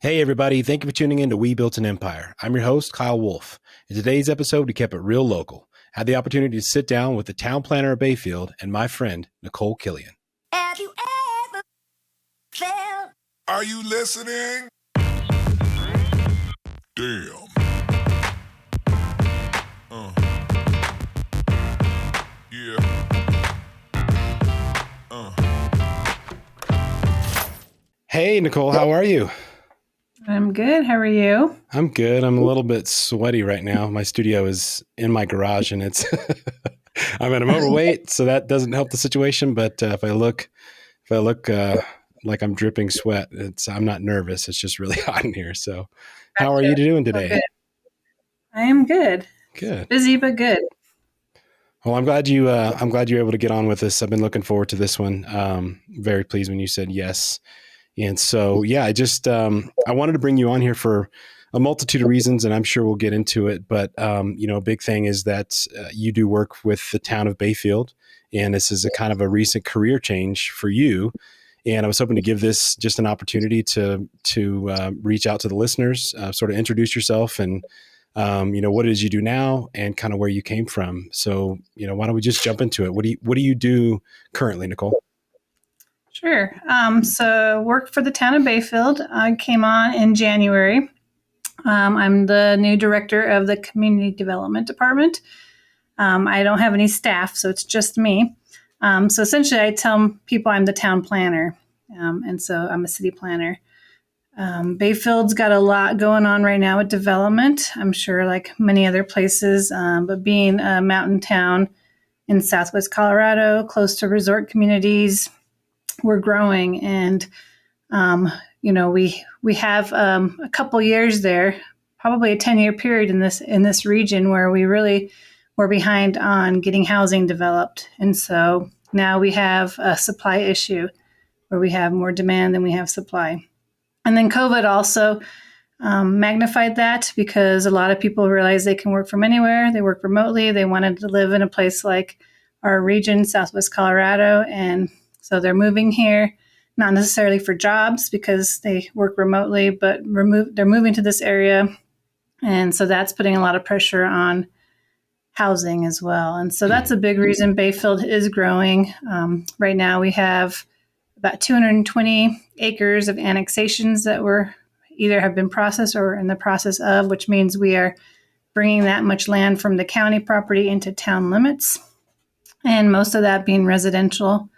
Hey, everybody. Thank you for tuning in to We Built an Empire. I'm your host, Kyle Wolff. In today's episode, we kept it real local. I had the opportunity to sit down with the town planner of Bayfield and my friend, Nicol Killian. Have you ever felt? Are you listening? Damn. Yeah. Hey, Nicol, how are you? I'm good. How are you? I'm good. I'm a little bit sweaty right now. My studio is in my garage and it's, I'm overweight, so that doesn't help the situation. But if I look like I'm dripping sweat, I'm not nervous. It's just really hot in here. So how are you doing today? Good. I am good. Good. Busy, but good. Well, I'm glad you're able to get on with this. I've been looking forward to this one. Very pleased when you said yes. And so, yeah, I wanted to bring you on here for a multitude of reasons, and I'm sure we'll get into it. But, a big thing is that you do work with the town of Bayfield, and this is a kind of a recent career change for you. And I was hoping to give this just an opportunity to reach out to the listeners, sort of introduce yourself and, what it is you do now and kind of where you came from. So, why don't we just jump into it? What do you do currently, Nicol? Sure. So work for the town of Bayfield. I came on in January. I'm the new director of the community development department. I don't have any staff, so it's just me. So essentially I tell people I'm the town planner. And so I'm a city planner. Bayfield's got a lot going on right now with development, I'm sure like many other places, but being a mountain town in Southwest Colorado, close to resort communities, we're growing. And, we have a couple years there, probably a 10-year period in this region where we really were behind on getting housing developed. And so now we have a supply issue where we have more demand than we have supply. And then COVID also magnified that because a lot of people realized they can work from anywhere. They work remotely. They wanted to live in a place like our region, Southwest Colorado. And so they're moving here, not necessarily for jobs because they work remotely, but they're moving to this area. And so that's putting a lot of pressure on housing as well. And so that's a big reason Bayfield is growing. Right now we have about 220 acres of annexations that either have been processed or in the process of, which means we are bringing that much land from the county property into town limits. And most of that being residential.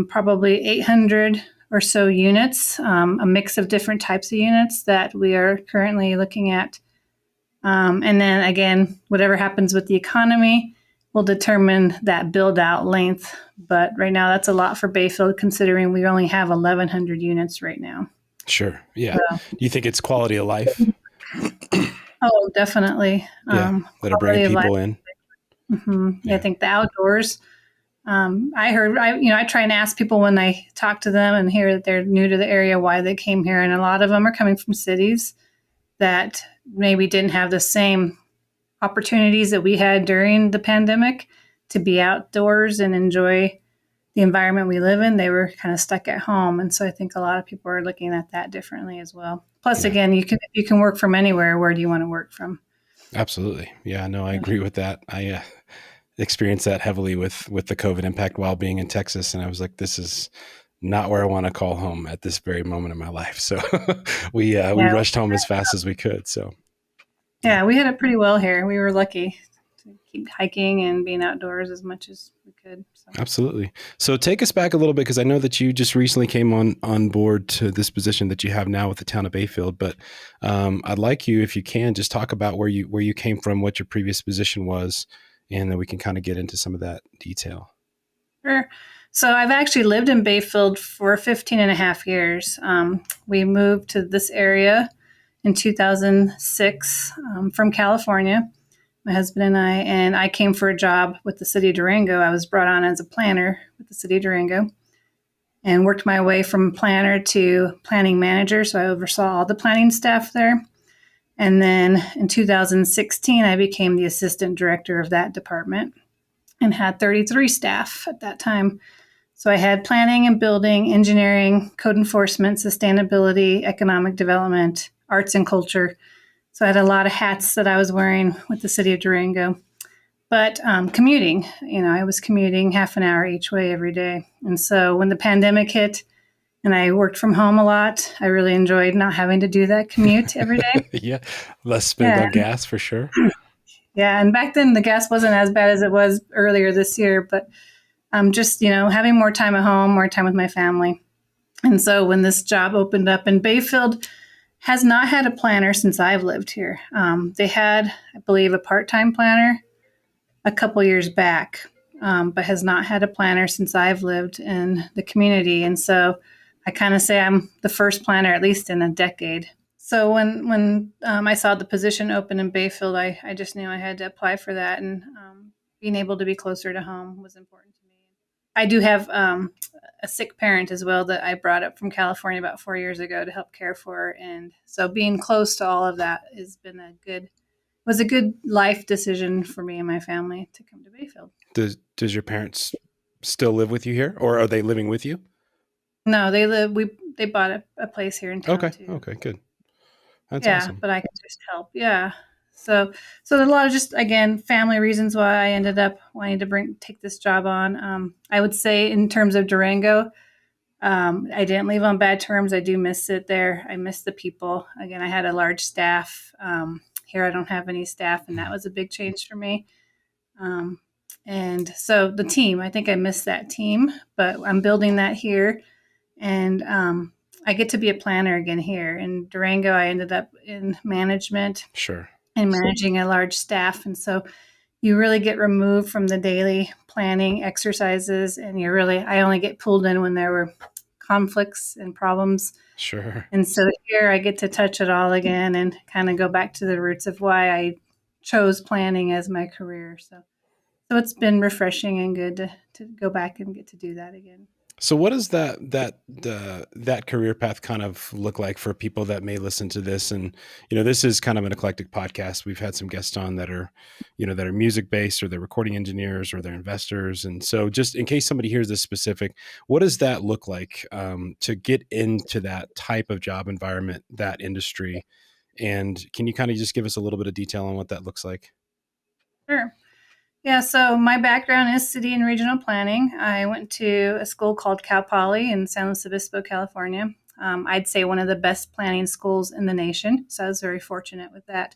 Probably 800 or so units, a mix of different types of units that we are currently looking at. And then again, whatever happens with the economy will determine that build out length. But right now that's a lot for Bayfield considering we only have 1,100 units right now. Sure. Yeah. Do you think it's quality of life? Oh, definitely. Yeah, that are bringing people in. Mm-hmm. Yeah, I think the outdoors. I try and ask people when I talk to them and hear that they're new to the area, why they came here. And a lot of them are coming from cities that maybe didn't have the same opportunities that we had during the pandemic to be outdoors and enjoy the environment we live in. They were kind of stuck at home. And so I think a lot of people are looking at that differently as well. Plus, again, you can work from anywhere. Where do you want to work from? Absolutely. Yeah, no, I agree with that. I experienced that heavily with the COVID impact while being in Texas. And I was like, this is not where I want to call home at this very moment in my life. So we rushed home as fast as we could. So yeah, we had it pretty well here. We were lucky to keep hiking and being outdoors as much as we could. So. Absolutely. So take us back a little bit, because I know that you just recently came on board to this position that you have now with the town of Bayfield. But I'd like you, if you can, just talk about where you came from, what your previous position was, and then we can kind of get into some of that detail. Sure. So I've actually lived in Bayfield for 15 and a half years. We moved to this area in 2006 from California, my husband and I came for a job with the city of Durango. I was brought on as a planner with the city of Durango and worked my way from planner to planning manager. So I oversaw all the planning staff there. And then in 2016, I became the assistant director of that department and had 33 staff at that time. So I had planning and building, engineering, code enforcement, sustainability, economic development, arts and culture. So I had a lot of hats that I was wearing with the city of Durango. But commuting, I was commuting half an hour each way every day. And so when the pandemic hit and I worked from home a lot, I really enjoyed not having to do that commute every day. Yeah. Less spend Yeah. on gas for sure. Yeah. And back then the gas wasn't as bad as it was earlier this year, but just, having more time at home, more time with my family. And so when this job opened up, and Bayfield has not had a planner since I've lived here. They had, I believe, a part-time planner a couple years back, but has not had a planner since I've lived in the community. And so I kind of say I'm the first planner, at least in a decade. So when I saw the position open in Bayfield, I just knew I had to apply for that, and being able to be closer to home was important to me. I do have a sick parent as well that I brought up from California about 4 years ago to help care for, and so being close to all of that has been was a good life decision for me and my family to come to Bayfield. Does your parents still live with you here, or are they living with you? No, they bought a place here in town too. Okay, good. That's Yeah, awesome. but I could just help. Yeah. So there's a lot of just, again, family reasons why I ended up wanting to take this job on. I would say in terms of Durango, I didn't leave on bad terms. I do miss it there. I miss the people. Again, I had a large staff. Here I don't have any staff, and that was a big change for me. And so the team, I think I miss that team, but I'm building that here. And I get to be a planner again here. In Durango, I ended up in management. Sure. And managing a large staff. And so you really get removed from the daily planning exercises, and I only get pulled in when there were conflicts and problems. Sure. And so here I get to touch it all again and kind of go back to the roots of why I chose planning as my career. So it's been refreshing and good to go back and get to do that again. So what does that career path kind of look like for people that may listen to this? And, this is kind of an eclectic podcast. We've had some guests on that are music based, or they're recording engineers, or they're investors. And so just in case somebody hears this specific, what does that look like to get into that type of job environment, that industry? And can you kind of just give us a little bit of detail on what that looks like? Sure. Yeah, so my background is city and regional planning. I went to a school called Cal Poly in San Luis Obispo, California. I'd say one of the best planning schools in the nation, so I was very fortunate with that.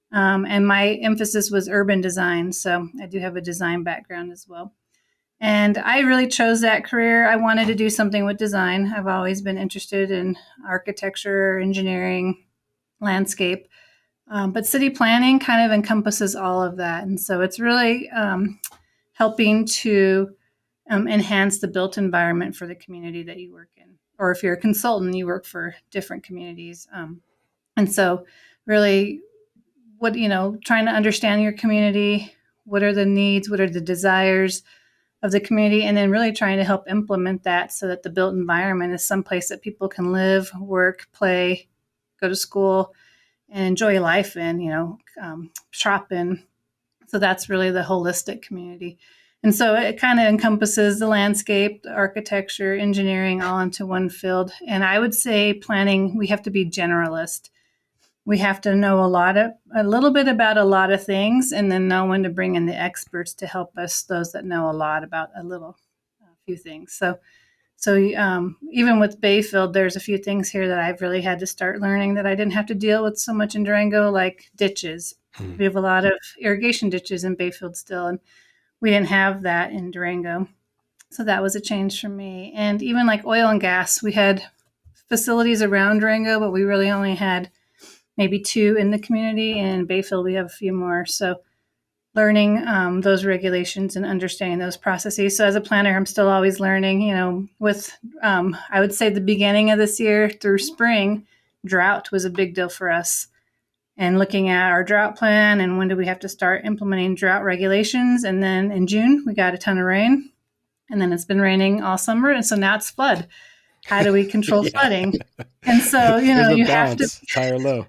And my emphasis was urban design, so I do have a design background as well. And I really chose that career. I wanted to do something with design. I've always been interested in architecture, engineering, landscape. But city planning kind of encompasses all of that. And so it's really helping to enhance the built environment for the community that you work in. Or if you're a consultant, you work for different communities. And so really trying to understand your community, what are the needs, what are the desires of the community, and then really trying to help implement that so that the built environment is someplace that people can live, work, play, go to school, and enjoy life in, shop in. So that's really the holistic community. And so it kind of encompasses the landscape, the architecture, engineering, all into one field. And I would say planning, we have to be generalist. We have to know a little bit about a lot of things, and then know when to bring in the experts to help us, those that know a lot about a few things. So even with Bayfield, there's a few things here that I've really had to start learning that I didn't have to deal with so much in Durango, like ditches. We have a lot of irrigation ditches in Bayfield still, and we didn't have that in Durango. So that was a change for me. And even like oil and gas, we had facilities around Durango, but we really only had maybe 2 in the community. And in Bayfield, we have a few more. So learning those regulations and understanding those processes. So as a planner, I'm still always learning, with, I would say the beginning of this year through spring, drought was a big deal for us. And looking at our drought plan and when do we have to start implementing drought regulations. And then in June, we got a ton of rain. And then it's been raining all summer. And so now it's flood. How do we control flooding? And so, you have to. It's high or low.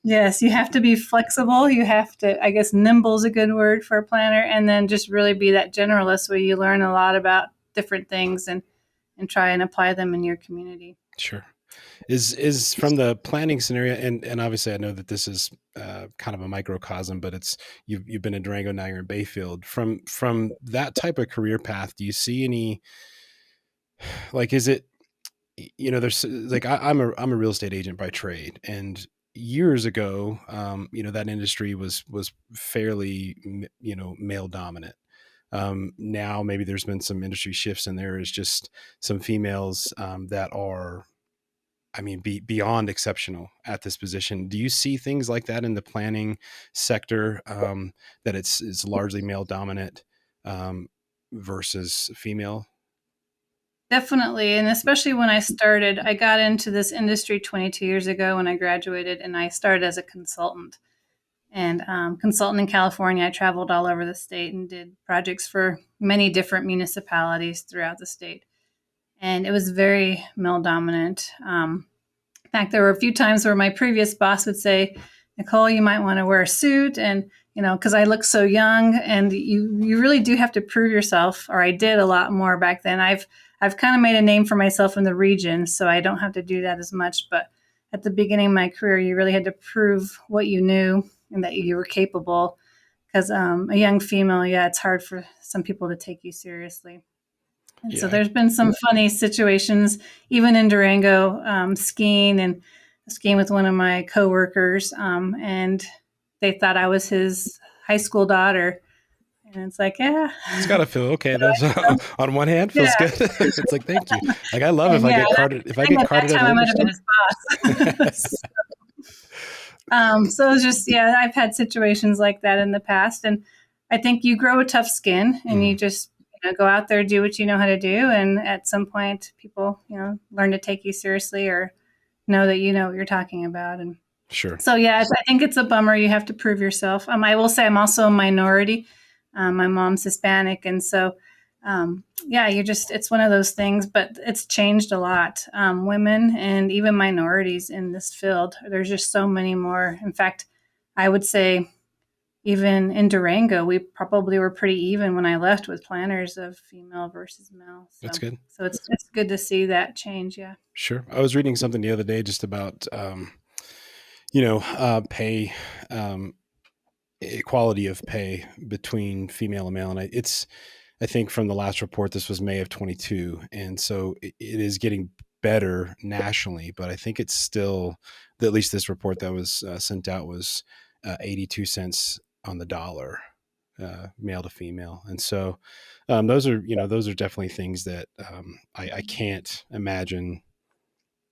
Yes, you have to be flexible. You have to, I guess, nimble is a good word for a planner, and then just really be that generalist where you learn a lot about different things and try and apply them in your community. Sure. Is from the planning scenario, and obviously I know that this is kind of a microcosm, but it's you've been in Durango, now you're in Bayfield. From that type of career path, do you see any, like, is it, there's like I'm a real estate agent by trade, and years ago, that industry was fairly male dominant. Now maybe there's been some industry shifts, and there is just some females that are, beyond exceptional at this position. Do you see things like that in the planning sector, that it's largely male dominant versus female? Definitely. And especially when I got into this industry 22 years ago when I graduated, and I started as a consultant. And consultant in California, I traveled all over the state and did projects for many different municipalities throughout the state. And it was very male dominant. In fact, there were a few times where my previous boss would say, Nicole, you might want to wear a suit, and because I look so young, and you really do have to prove yourself. Or I did a lot more back then. I've kind of made a name for myself in the region, so I don't have to do that as much. But at the beginning of my career, you really had to prove what you knew and that you were capable. Because a young female, it's hard for some people to take you seriously. And so there's been some funny situations, even in Durango, skiing with one of my coworkers, and they thought I was his high school daughter. And it's like, it's got to feel okay. That's on one hand feels good. It's like, thank you. Like, I love if I get carded. If I get carded, I might have been his boss. So it's just, I've had situations like that in the past, and I think you grow a tough skin, and you just go out there, do what you know how to do, and at some point, people learn to take you seriously or know that you know what you're talking about. And sure. So I think it's a bummer. You have to prove yourself. I will say I'm also a minority. My mom's Hispanic, and so it's one of those things. But it's changed a lot. Women and even minorities in this field, there's just so many more. In fact, I would say even in Durango, we probably were pretty even when I left with planners of female versus male. So, that's good. So it's good to see that change. Yeah. Sure. I was reading something the other day just about, pay, equality of pay between female and male. And I think from the last report, this was May of 22. And so it is getting better nationally, but I think it's still, at least this report that was sent out was 82 cents on the dollar, male to female. And so those are definitely things that I can't imagine.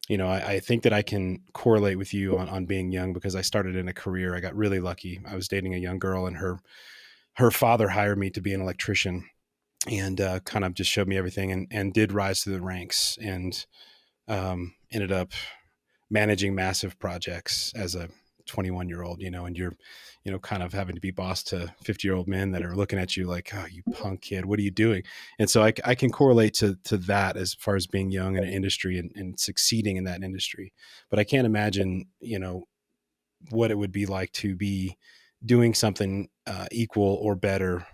I think that I can correlate with you on being young, because I started in a career. I got really lucky. I was dating a young girl, and her father hired me to be an electrician, and kind of just showed me everything, and did rise through the ranks, and ended up managing massive projects as a 21-year-old, and you're, kind of having to be boss to 50-year-old men that are looking at you like, oh, you punk kid, what are you doing? And so I can correlate to that as far as being young in an industry and succeeding in that industry. But I can't imagine, what it would be like to be doing something equal or better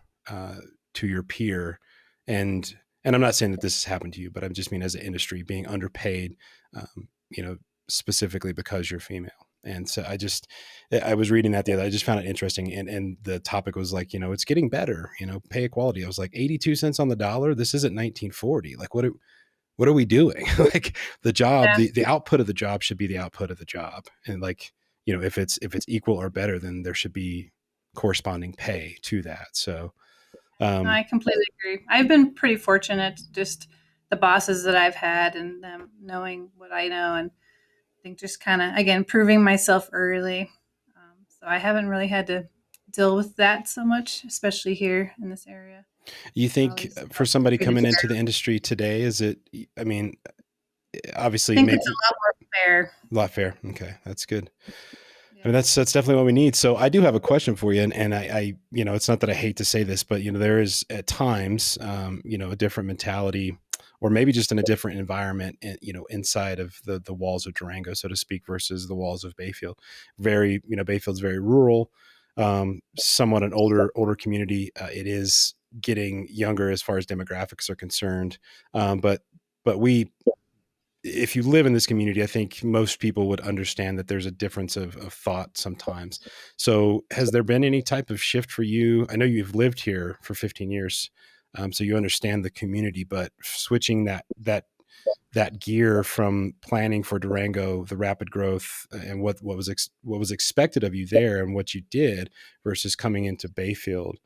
to your peer. And I'm not saying that this has happened to you, but I just mean as an industry being underpaid, specifically because you're female. And so I was reading that the other, I just found it interesting. And the topic was like, it's getting better, pay equality. I was like, 82 cents on the dollar. This isn't 1940. Like, what are we doing? Like, the job, the output of the job should be the output of the job. And like, if it's equal or better, then there should be corresponding pay to that. So, I completely agree. I've been pretty fortunate, just the bosses that I've had and them knowing what I know, and I think just kind of, again, proving myself early. So I haven't really had to deal with that so much, especially here in this area. You think for somebody coming into the industry today, is it, obviously, I think maybe it's a lot more fair. A lot fair. Okay. That's good. I mean, that's definitely what we need. So I do have a question for you. And I it's not that I hate to say this, but, there is at times, a different mentality, or maybe just in a different environment, inside of the walls of Durango, so to speak, versus the walls of Bayfield. Bayfield's very rural, somewhat an older community. It is getting younger as far as demographics are concerned. But if you live in this community, I think most people would understand that there's a difference of thought sometimes. So has there been any type of shift for you? I know you've lived here for 15 years. So you understand the community, but switching that gear from planning for Durango, the rapid growth, and what was expected of you there, and what you did versus coming into Bayfield,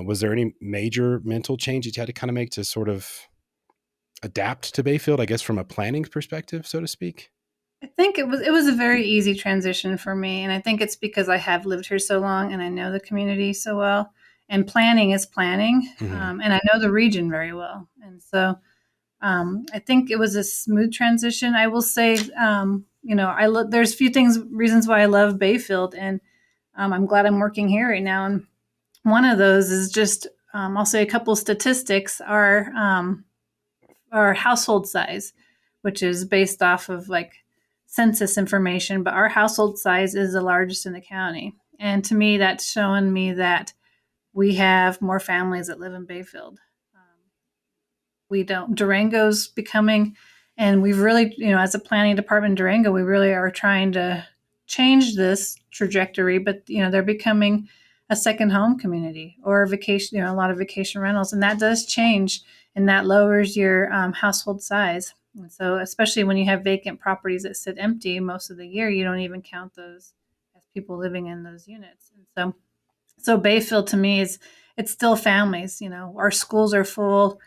was there any major mental change that you had to kind of make to sort of adapt to Bayfield? I guess from a planning perspective, so to speak. I think it was a very easy transition for me, and I think it's because I have lived here so long and I know the community so well. And planning is planning, Mm-hmm. and I know the region very well, and so I think it was a smooth transition. I will say, there's a few reasons why I love Bayfield, and I'm glad I'm working here right now. And one of those is just I'll say a couple statistics are our household size, which is based off of like census information, but our household size is the largest in the county. And to me, that's showing me that we have more families that live in Bayfield. We don't. Durango's becoming, and we've really, as a planning department in Durango, we really are trying to change this trajectory. But they're becoming a second home community or a vacation, a lot of vacation rentals, and that does change, and that lowers your household size. And so, especially when you have vacant properties that sit empty most of the year, you don't even count those as people living in those units. And so Bayfield to me is it's still families. Our schools are full.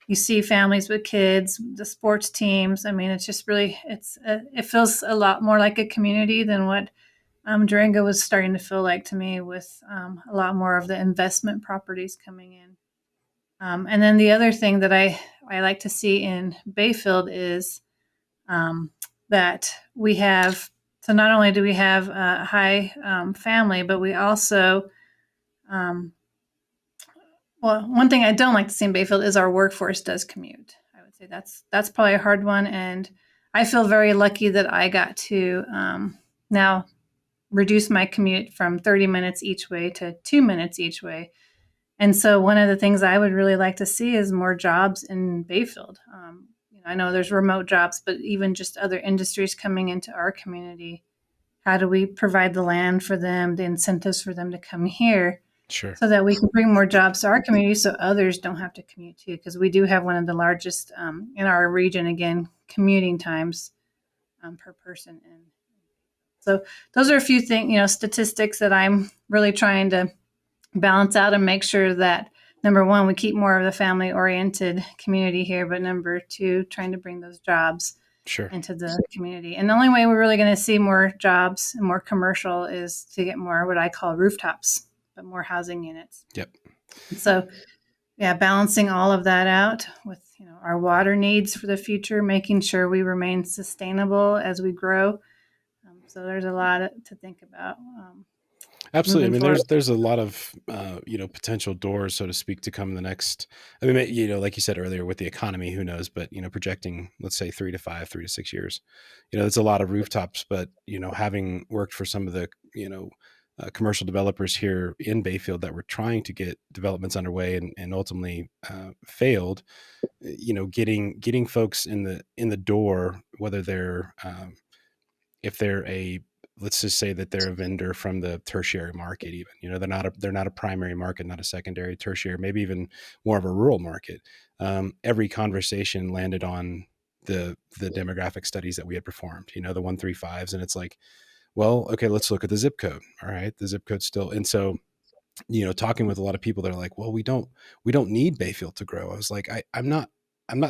You see families with kids, the sports teams. I mean, it's just really it feels a lot more like a community than what Durango was starting to feel like to me, with a lot more of the investment properties coming in. And then the other thing that I like to see in Bayfield is that we have. So not only do we have a high family, but we also well, one thing I don't like to see in Bayfield is our workforce does commute. I would say that's probably a hard one, and I feel very lucky that I got to now reduce my commute from 30 minutes each way to 2 minutes each way. And so, one of the things I would really like to see is more jobs in Bayfield. I know there's remote jobs, but even just other industries coming into our community. How do we provide the land for them, the incentives for them to come here? Sure. So that we can bring more jobs to our community so others don't have to commute too, because we do have one of the largest in our region, again, commuting times per person. And so those are a few things, statistics that I'm really trying to balance out and make sure that, number one, we keep more of the family oriented community here, but number two, trying to bring those jobs Sure. into the community. And the only way we're really going to see more jobs and more commercial is to get more what I call rooftops, but more housing units. Yep. So, yeah, balancing all of that out with our water needs for the future, making sure we remain sustainable as we grow. So there's a lot to think about. Absolutely. I Moving mean, forward. there's a lot of potential doors, so to speak, to come in the next. I mean, like you said earlier, with the economy, who knows? But projecting, let's say 3 to 6 years, it's a lot of rooftops. But having worked for some of the commercial developers here in Bayfield that were trying to get developments underway and ultimately failed, getting folks in the door, whether they're if they're let's just say that they're a vendor from the tertiary market, even they're not a primary market, not a secondary, tertiary, maybe even more of a rural market. Every conversation landed on the demographic studies that we had performed, the 135s, and it's like, well, okay, let's look at the zip code. All right, the zip code still, and so talking with a lot of people that are like, well, we don't need Bayfield to grow. I was like, I'm not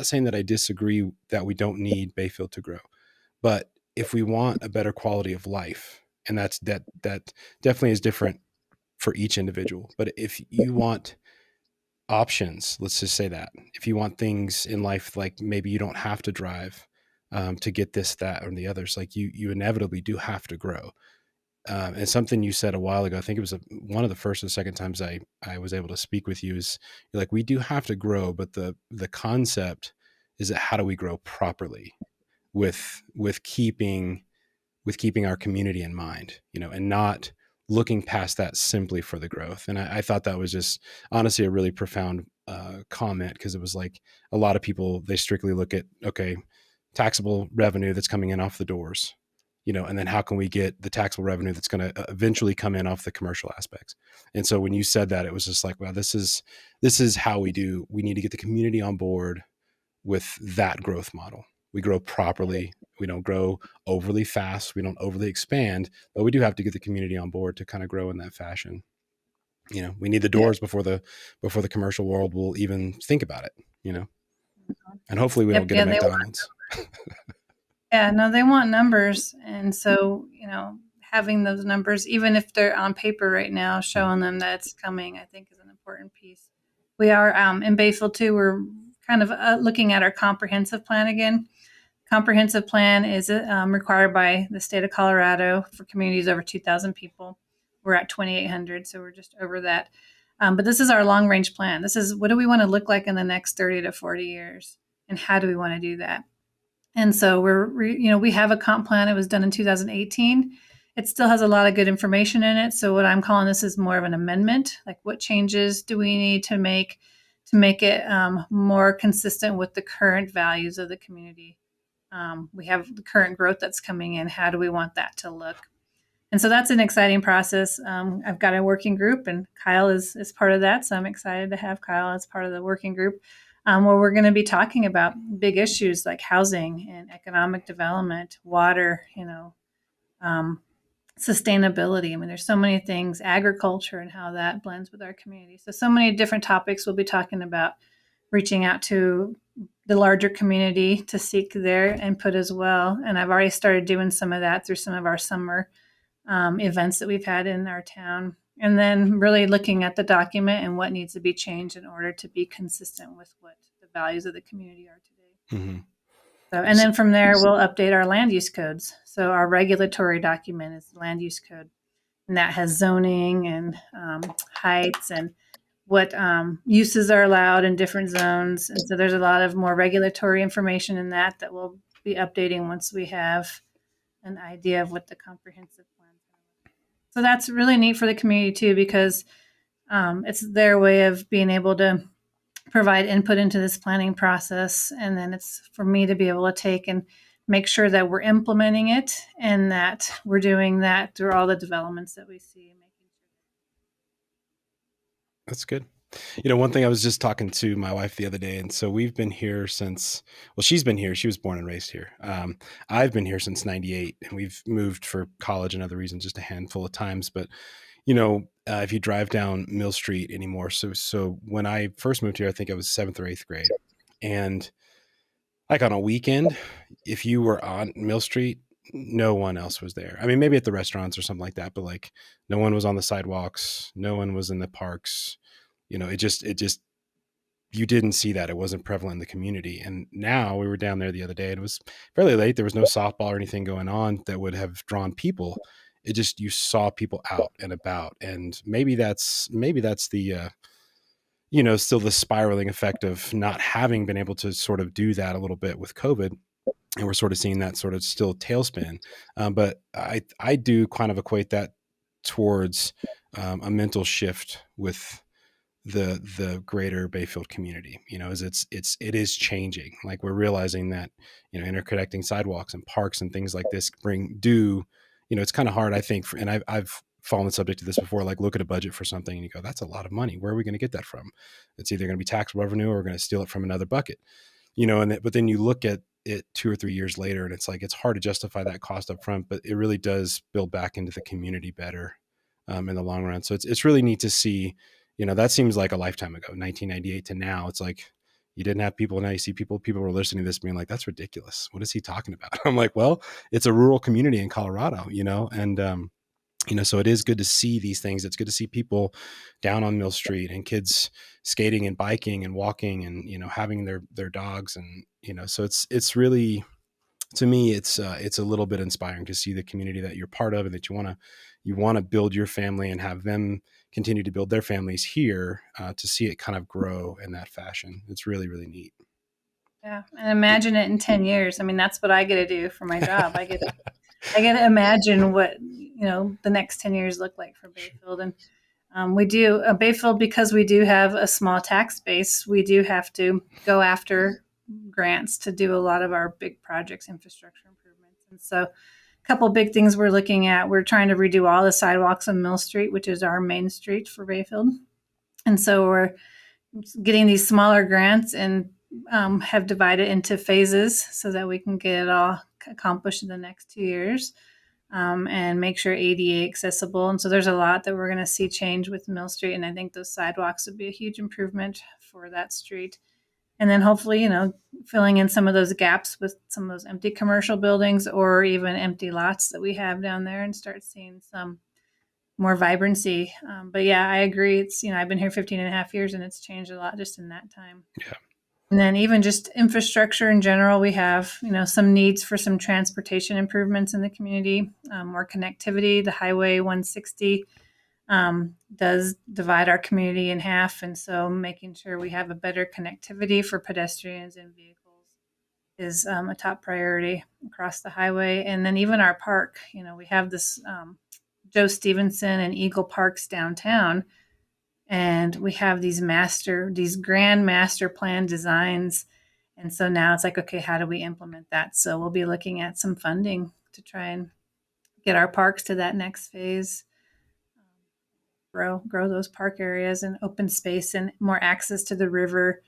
saying that I disagree that we don't need Bayfield to grow, but if we want a better quality of life, and that definitely is different for each individual. But if you want options, let's just say that if you want things in life, like maybe you don't have to drive to get this, that, or the others, like you inevitably do have to grow. And something you said a while ago, I think it was one of the first or second times I was able to speak with you, is you're like, we do have to grow, but the concept is that how do we grow properly with keeping our community in mind, and not looking past that simply for the growth. And I thought that was just honestly a really profound comment, because it was like a lot of people, they strictly look at, okay, taxable revenue that's coming in off the doors, and then how can we get the taxable revenue that's going to eventually come in off the commercial aspects. And so when you said that, it was just like, wow, this is how we need to get the community on board with that growth model. We grow properly. We don't grow overly fast. We don't overly expand, but we do have to get the community on board to kind of grow in that fashion. We need the doors before the commercial world will even think about it, and hopefully we don't get a McDonald's. No, they want numbers. And so, having those numbers, even if they're on paper right now, showing them that it's coming, I think is an important piece. We are in Bayfield too. We're kind of looking at our comprehensive plan again. Comprehensive plan is required by the state of Colorado for communities over 2,000 people. We're at 2,800, so we're just over that. But this is our long range plan. This is what do we want to look like in the next 30 to 40 years, and how do we want to do that? And so we have a comp plan. It was done in 2018. It still has a lot of good information in it. So what I'm calling this is more of an amendment. Like, what changes do we need to make it more consistent with the current values of the community? We have the current growth that's coming in. How do we want that to look? And so that's an exciting process. I've got a working group, and Kyle is part of that. So I'm excited to have Kyle as part of the working group, where we're going to be talking about big issues like housing and economic development, water, sustainability. I mean, there's so many things, agriculture and how that blends with our community. So many different topics we'll be talking about, reaching out to the larger community to seek their input as well. And I've already started doing some of that through some of our summer events that we've had in our town. And then really looking at the document and what needs to be changed in order to be consistent with what the values of the community are today. Mm-hmm. So, and then from there, we'll update our land use codes. So our regulatory document is the land use code, and that has zoning and heights and what uses are allowed in different zones. And so there's a lot of more regulatory information in that we'll be updating once we have an idea of what the comprehensive plan is. So that's really neat for the community too, because it's their way of being able to provide input into this planning process. And then it's for me to be able to take and make sure that we're implementing it and that we're doing that through all the developments that we see. That's good. One thing, I was just talking to my wife the other day, and so we've been here since, well, she's been here. She was born and raised here. I've been here since 98, and we've moved for college and other reasons just a handful of times. But, if you drive down Mill Street anymore, so when I first moved here, I think I was 7th or 8th grade. And like on a weekend, if you were on Mill Street, no one else was there. I mean, maybe at the restaurants or something like that, but like no one was on the sidewalks. No one was in the parks. It just, you didn't see that. It wasn't prevalent in the community. And now we were down there the other day, and it was fairly late. There was no softball or anything going on that would have drawn people. It just, you saw people out and about. And maybe that's the, still the spiraling effect of not having been able to sort of do that a little bit with COVID. And we're sort of seeing that sort of still tailspin. But I do kind of equate that towards a mental shift with the greater Bayfield community, as it is changing. Like, we're realizing that, interconnecting sidewalks and parks and things like this it's kind of hard, I think, and I've fallen subject to this before, like look at a budget for something and you go, that's a lot of money. Where are we going to get that from? It's either going to be tax revenue or we're going to steal it from another bucket, but then you look at it 2 or 3 years later and it's like, it's hard to justify that cost up front, but it really does build back into the community better in the long run. So it's really neat to see. That seems like a lifetime ago, 1998 to now. It's like you didn't have people. Now you see people were listening to this being like, that's ridiculous. What is he talking about? I'm like, well, it's a rural community in Colorado, and, so it is good to see these things. It's good to see people down on Mill Street and kids skating and biking and walking and, having their dogs. And, so it's really, to me, it's a little bit inspiring to see the community that you're part of and that you want to build your family and have them continue to build their families here, to see it kind of grow in that fashion. It's really, really neat. Yeah. And imagine it in 10 years. I mean, that's what I get to do for my job. I get to imagine what the next 10 years look like for Bayfield. And we do Bayfield, because we do have a small tax base, we do have to go after grants to do a lot of our big projects, infrastructure improvements. And so a couple big things we're looking at, we're trying to redo all the sidewalks on Mill Street, which is our main street for Bayfield. And so we're getting these smaller grants and have divided into phases so that we can get it all accomplished in the next 2 years. And make sure ADA accessible. And so there's a lot that we're going to see change with Mill Street. And I think those sidewalks would be a huge improvement for that street. And then hopefully, filling in some of those gaps with some of those empty commercial buildings or even empty lots that we have down there, and start seeing some more vibrancy. But yeah, I agree. It's, I've been here 15 and a half years and it's changed a lot just in that time. Yeah. And then even just infrastructure in general, we have, some needs for some transportation improvements in the community, more connectivity. The Highway 160 does divide our community in half. And so making sure we have a better connectivity for pedestrians and vehicles is a top priority across the highway. And then even our park, we have this Joe Stevenson and Eagle Parks downtown. And we have these grand master plan designs. And so now it's like, okay, how do we implement that? So we'll be looking at some funding to try and get our parks to that next phase, grow those park areas and open space and more access to the river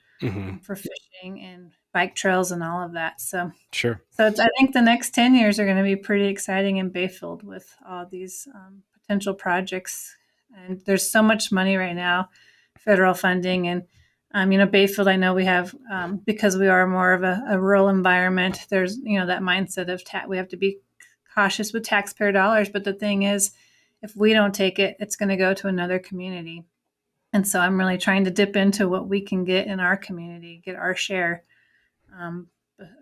for fishing and bike trails and all of that. So Sure. So I think the next 10 years are going to be pretty exciting in Bayfield with all these potential projects. And there's so much money right now, federal funding. And, Bayfield, I know we have, because we are more of a rural environment, there's, that mindset of we have to be cautious with taxpayer dollars. But the thing is, if we don't take it, it's going to go to another community. And so I'm really trying to dip into what we can get in our community, get our share,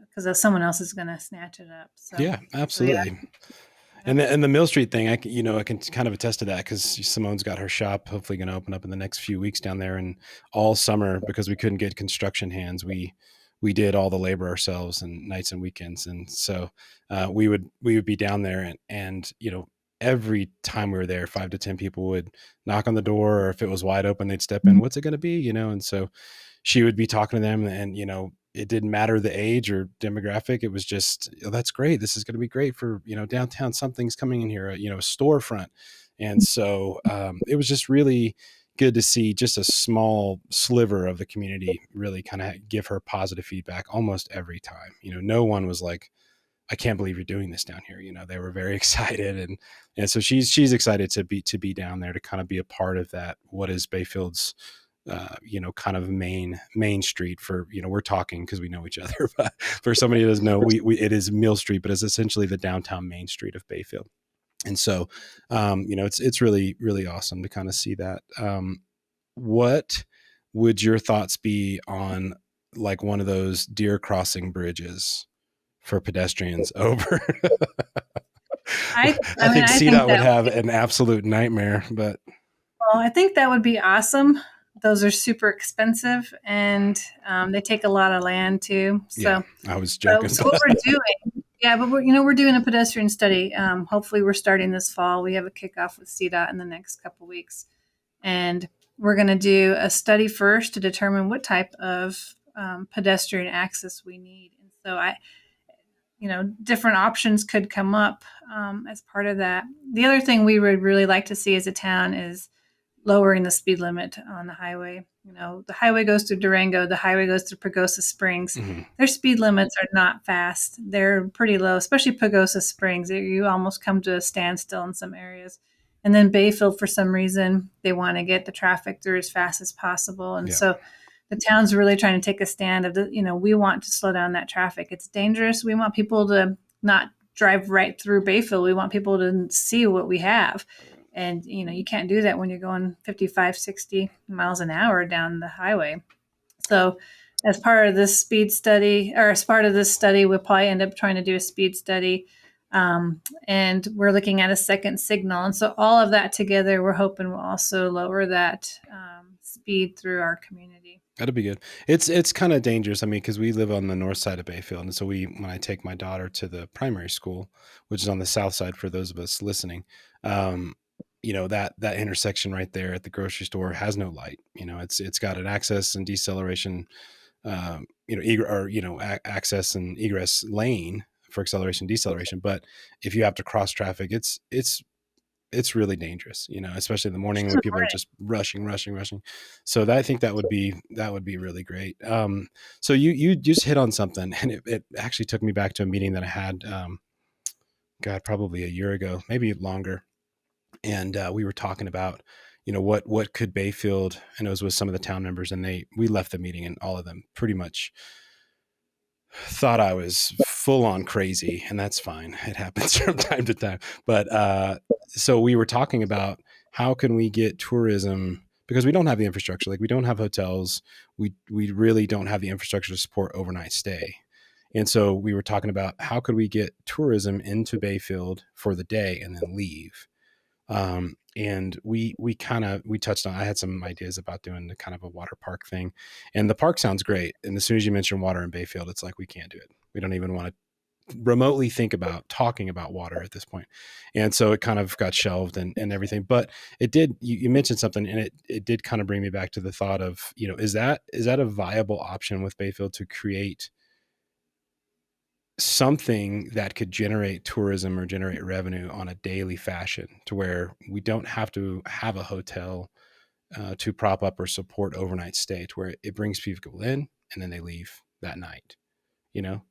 because someone else is going to snatch it up. So, yeah, absolutely. So, yeah. And the Mill Street thing, I can kind of attest to that, because Simone's got her shop hopefully going to open up in the next few weeks down there, and all summer, because we couldn't get construction hands, we did all the labor ourselves, and nights and weekends. And so we would be down there, and every time we were there, 5 to 10 people would knock on the door, or if it was wide open, they'd step in. What's it going to be? And so she would be talking to them, and it didn't matter the age or demographic. It was just, that's great. This is going to be great for, downtown. Something's coming in here, a storefront. And so it was just really good to see just a small sliver of the community really kind of give her positive feedback almost every time. No one was like, I can't believe you're doing this down here. They were very excited. And so she's excited to be down there, to kind of be a part of that. What is Bayfield's, kind of main street for, we're talking because we know each other, but for somebody who doesn't know, it is Mill Street, but it's essentially the downtown main street of Bayfield. And so, it's really, really awesome to kind of see that. What would your thoughts be on like one of those deer crossing bridges for pedestrians over? I think CDOT would have an absolute nightmare, but. Well, I think that would be awesome. Those are super expensive, and they take a lot of land too. So yeah, I was joking. So what we're doing, but we're doing a pedestrian study. Hopefully, we're starting this fall. We have a kickoff with CDOT in the next couple of weeks, and we're going to do a study first to determine what type of pedestrian access we need. And so different options could come up as part of that. The other thing we would really like to see as a town is lowering the speed limit on the highway. The highway goes through Durango, the highway goes through Pagosa Springs. Mm-hmm. Their speed limits are not fast. They're pretty low, especially Pagosa Springs. You almost come to a standstill in some areas. And then Bayfield, for some reason, they want to get the traffic through as fast as possible. And so the town's really trying to take a stand of, we want to slow down that traffic. It's dangerous. We want people to not drive right through Bayfield. We want people to see what we have. And, you can't do that when you're going 55, 60 miles an hour down the highway. So as part of this study, we'll probably end up trying to do a speed study. And we're looking at a second signal. And so all of that together, we're hoping will also lower that speed through our community. That'd be good. It's kind of dangerous. I mean, because we live on the north side of Bayfield, and so when I take my daughter to the primary school, which is on the south side for those of us listening, um, that intersection right there at the grocery store has no light. It's got an access and deceleration, access and egress lane for acceleration deceleration. But if you have to cross traffic, it's really dangerous, especially in the morning when people are just rushing. So I think that would be really great. So you just hit on something, and it actually took me back to a meeting that I had, God, probably a year ago, maybe longer. And we were talking about, what could Bayfield, and it was with some of the town members, and we left the meeting, and all of them pretty much thought I was full on crazy, and that's fine. It happens from time to time. But so we were talking about how can we get tourism, because we don't have the infrastructure. Like, we don't have hotels. We really don't have the infrastructure to support overnight stay. And so we were talking about how could we get tourism into Bayfield for the day and then leave. And we touched on, I had some ideas about doing the kind of a water park thing, and the park sounds great. And as soon as you mention water in Bayfield, it's like, we can't do it. We don't even want to remotely think about talking about water at this point. And so it kind of got shelved and everything, but it did, you mentioned something, and it did kind of bring me back to the thought of, is that a viable option with Bayfield to create something that could generate tourism or generate revenue on a daily fashion, to where we don't have to have a hotel to prop up or support overnight stay, to where it brings people in and then they leave that night, you know?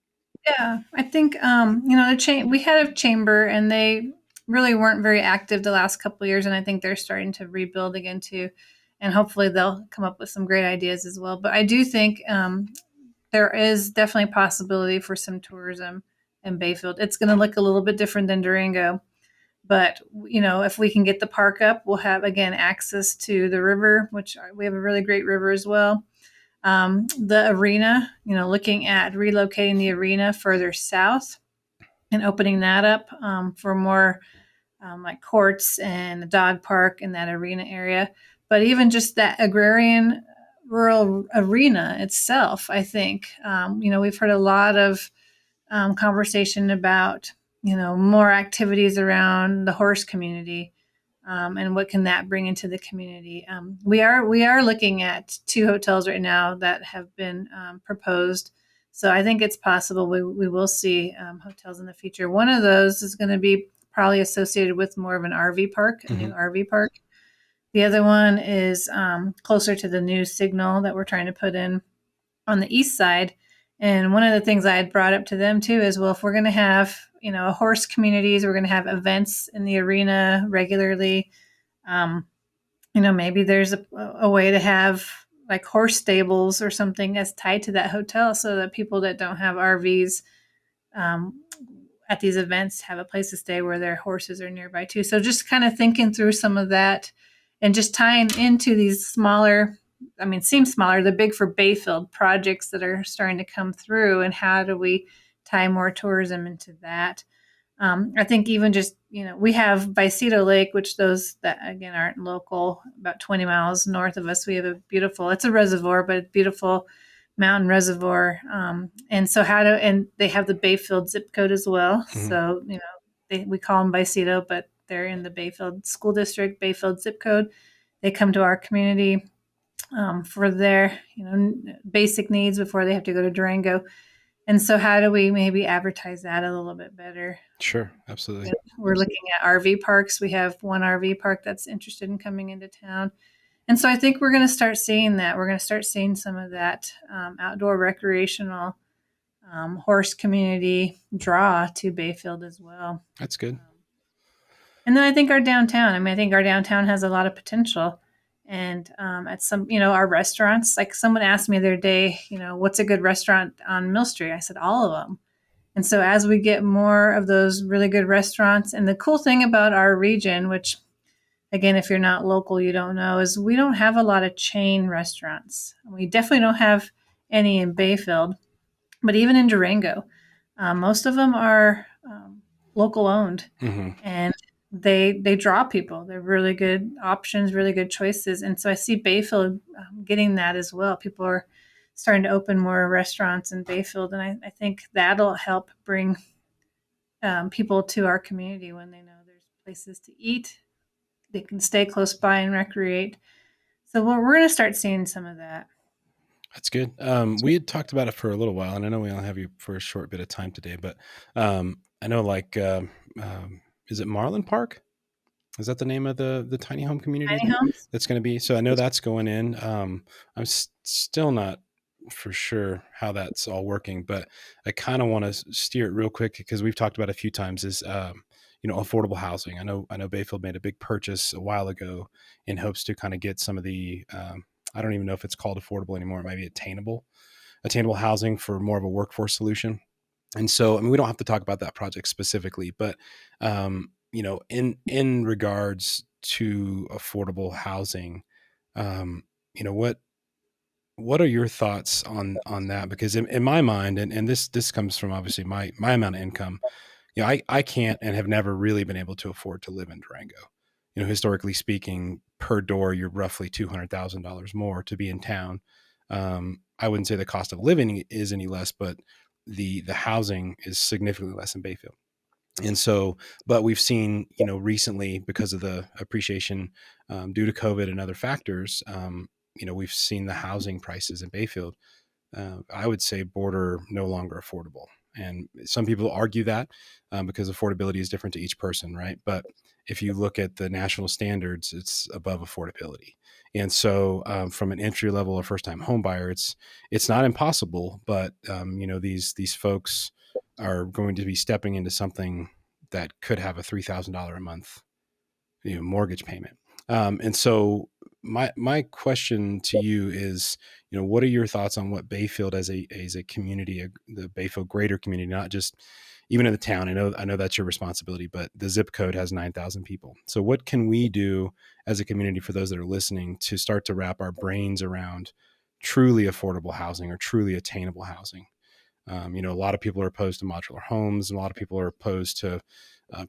Yeah, I think we had a chamber, and they really weren't very active the last couple of years, and I think they're starting to rebuild again too, and hopefully they'll come up with some great ideas as well. But I do think there is definitely a possibility for some tourism in Bayfield. It's going to look a little bit different than Durango, but if we can get the park up, we'll have again access to the river, which we have a really great river as well. The arena, looking at relocating the arena further south and opening that up for more like courts and a dog park in that arena area. But even just that agrarian rural arena itself, I think, we've heard a lot of conversation about, more activities around the horse community. And what can that bring into the community? We are looking at 2 hotels right now that have been proposed. So I think it's possible we will see hotels in the future. One of those is going to be probably associated with more of an RV park, a new RV park. The other one is closer to the new signal that we're trying to put in on the east side. And one of the things I had brought up to them too is, well, if we're going to have, horse communities, we're going to have events in the arena regularly. Maybe there's a way to have like horse stables or something that's tied to that hotel, so that people that don't have RVs at these events have a place to stay where their horses are nearby too. So just kind of thinking through some of that, and just tying into these smaller, seem smaller, they're big for Bayfield projects that are starting to come through, and how do we tie more tourism into that? I think even just, we have Bicito Lake, which those that again aren't local, about 20 miles north of us, we have it's a reservoir, but a beautiful mountain reservoir. And so and they have the Bayfield zip code as well. Mhm. So, we call them Bicito, but they're in the Bayfield school district, Bayfield zip code. They come to our community for their, basic needs before they have to go to Durango. And so how do we maybe advertise that a little bit better? Sure. Absolutely. We're looking at RV parks. We have one RV park that's interested in coming into town. And so I think we're going to start seeing that. We're going to start seeing some of that outdoor recreational horse community draw to Bayfield as well. That's good. And then I think our downtown, I think our downtown has a lot of potential. And at some, our restaurants, like someone asked me the other day, what's a good restaurant on Mill Street? I said, all of them. And so as we get more of those really good restaurants, and the cool thing about our region, which again, if you're not local, you don't know, is we don't have a lot of chain restaurants. We definitely don't have any in Bayfield, but even in Durango, most of them are local owned. Mm-hmm. And they draw people. They're really good options, really good choices. And so I see Bayfield getting that as well. People are starting to open more restaurants in Bayfield, and I think that'll help bring people to our community when they know there's places to eat. They can stay close by and recreate. So we're going to start seeing some of that. That's good. We had talked about it for a little while, and I know we only have you for a short bit of time today, but I know is it Marlin Park? Is that the name of the tiny home community Tiny homes. that's going to be? So I know that's going in. I'm still not for sure how that's all working, but I kind of want to steer it real quick because we've talked about it a few times is, affordable housing. I know Bayfield made a big purchase a while ago in hopes to kind of get some of the, I don't even know if it's called affordable anymore. It might be attainable housing for more of a workforce solution. And so, I mean, we don't have to talk about that project specifically, but in regards to affordable housing, what are your thoughts on that? Because in my mind, and this comes from obviously my amount of income, I can't and have never really been able to afford to live in Durango. Historically speaking, per door, you're roughly $200,000 more to be in town. I wouldn't say the cost of living is any less, but the housing is significantly less in Bayfield. And so, but we've seen, recently because of the appreciation due to COVID and other factors, we've seen the housing prices in Bayfield, I would say border no longer affordable. And some people argue that because affordability is different to each person, right? But if you look at the national standards, it's above affordability. And so, from an entry level or first time home buyer, it's not impossible, but these folks are going to be stepping into something that could have a $3,000 a month mortgage payment. And so my question to you is, what are your thoughts on what Bayfield as a community, the Bayfield greater community, not just even in the town? I know that's your responsibility, but the zip code has 9,000 people. So what can we do as a community for those that are listening to start to wrap our brains around truly affordable housing or truly attainable housing? A lot of people are opposed to modular homes, and a lot of people are opposed to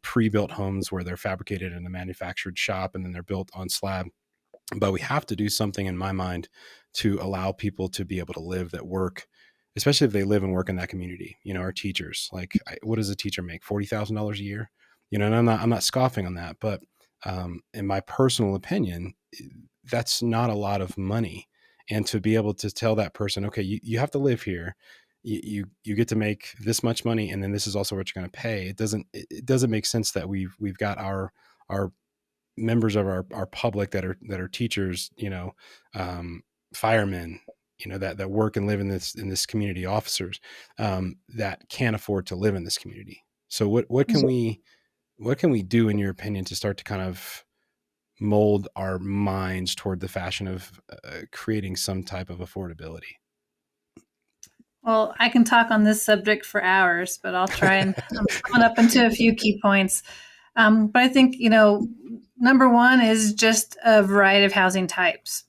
pre-built homes where they're fabricated in a manufactured shop and then they're built on slab. But we have to do something, in my mind, to allow people to be able to live that work, especially if they live and work in that community. Our teachers, like, what does a teacher make? $40,000 a year. And I'm not scoffing on that, but in my personal opinion, that's not a lot of money. And to be able to tell that person, okay, you have to live here. You get to make this much money, and then this is also what you're going to pay. It doesn't make sense that we've got our members of our public that are teachers, firemen, that work and live in this community, officers that can't afford to live in this community. So what can we do, in your opinion, to start to kind of mold our minds toward the fashion of creating some type of affordability? Well, I can talk on this subject for hours, but I'll try and sum it up into a few key points. But I think, number one is just a variety of housing types.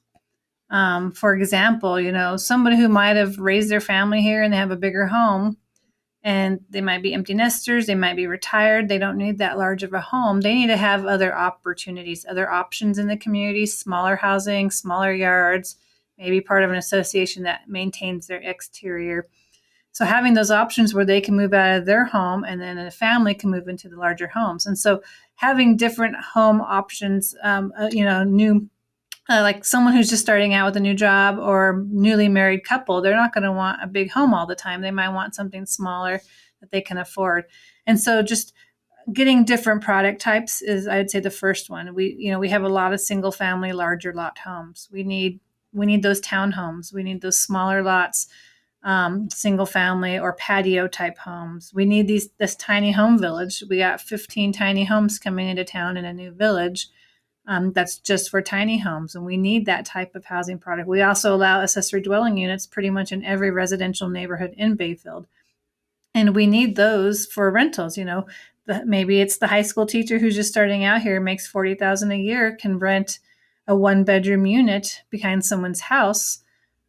For example, somebody who might have raised their family here and they have a bigger home, and they might be empty nesters, they might be retired, they don't need that large of a home. They need to have other opportunities, other options in the community, smaller housing, smaller yards, maybe part of an association that maintains their exterior. So having those options where they can move out of their home and then a family can move into the larger homes. And so having different home options, new, like someone who's just starting out with a new job or newly married couple, they're not going to want a big home all the time. They might want something smaller that they can afford. And so just getting different product types is, I'd say, the first one. We have a lot of single family, larger lot homes. We need those townhomes. We need those smaller lots, single family or patio type homes. We need this tiny home village. We got 15 tiny homes coming into town in a new village. That's just for tiny homes, and we need that type of housing product. We also allow accessory dwelling units pretty much in every residential neighborhood in Bayfield, and we need those for rentals. Maybe it's the high school teacher who's just starting out here, makes $40,000 a year, can rent a 1-bedroom unit behind someone's house,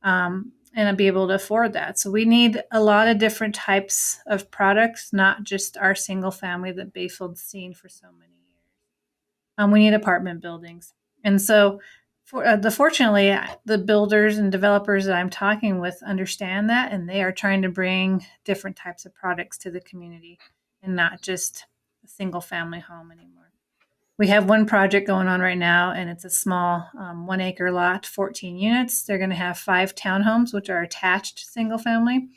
and be able to afford that. So we need a lot of different types of products, not just our single family that Bayfield's seen for so many years. we need apartment buildings. And so, fortunately, the builders and developers that I'm talking with understand that, and they are trying to bring different types of products to the community and not just a single family home anymore. We have one project going on right now, and it's a small 1 acre lot, 14 units. They're going to have 5 townhomes, which are attached single family.